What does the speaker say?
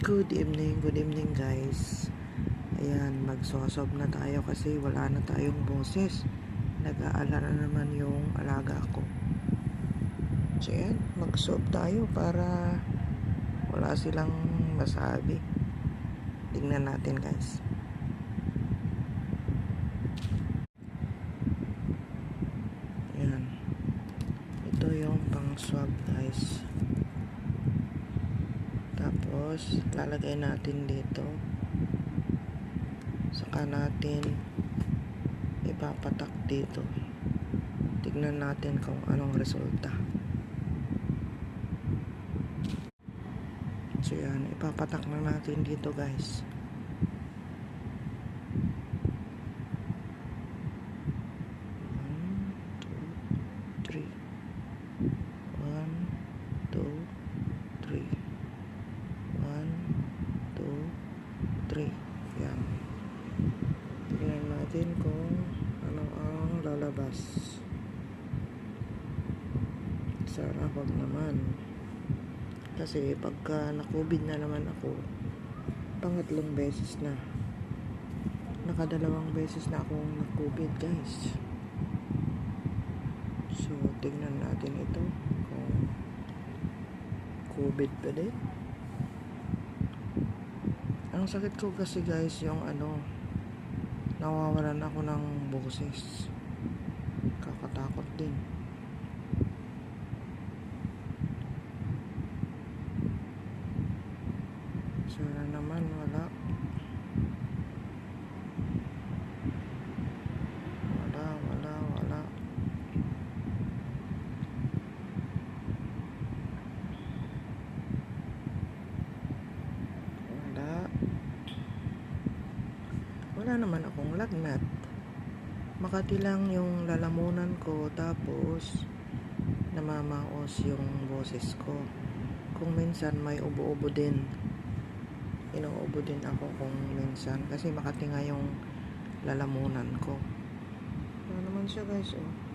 Good evening guys. Ayan, magsosob na tayo kasi wala na tayong boses. Nag-aalala naman yung alaga ko. So ayan, mag-sob tayo para wala silang masabi. Tingnan natin guys. Ayan. Ito yung pang swab guys. Tapos, lalagay natin dito. Saka natin ipapatak dito. Tignan natin kung anong resulta. So yan, ipapatak na natin dito guys. One, two, three. 1, 2, 3. 1, 2, 3. Yan. Tignan natin kung ano ang lalabas. Sana wag naman. Kasi pagka na-COVID na naman ako, pangatlong beses na. Nakadalawang beses na akong na-COVID guys. So, tignan natin ito kung COVID pa din. Ang sakit ko kasi guys yung nawawalan ako ng boses. Kakatakot din. Sana naman wala. Wala. Wala naman akong lagnat. Makati lang yung lalamunan ko, tapos namamaos yung boses ko. Kung minsan may ubo-ubo din. Inuubo din ako kung minsan kasi Makati nga yung lalamunan ko. Ano naman siya guys, oh.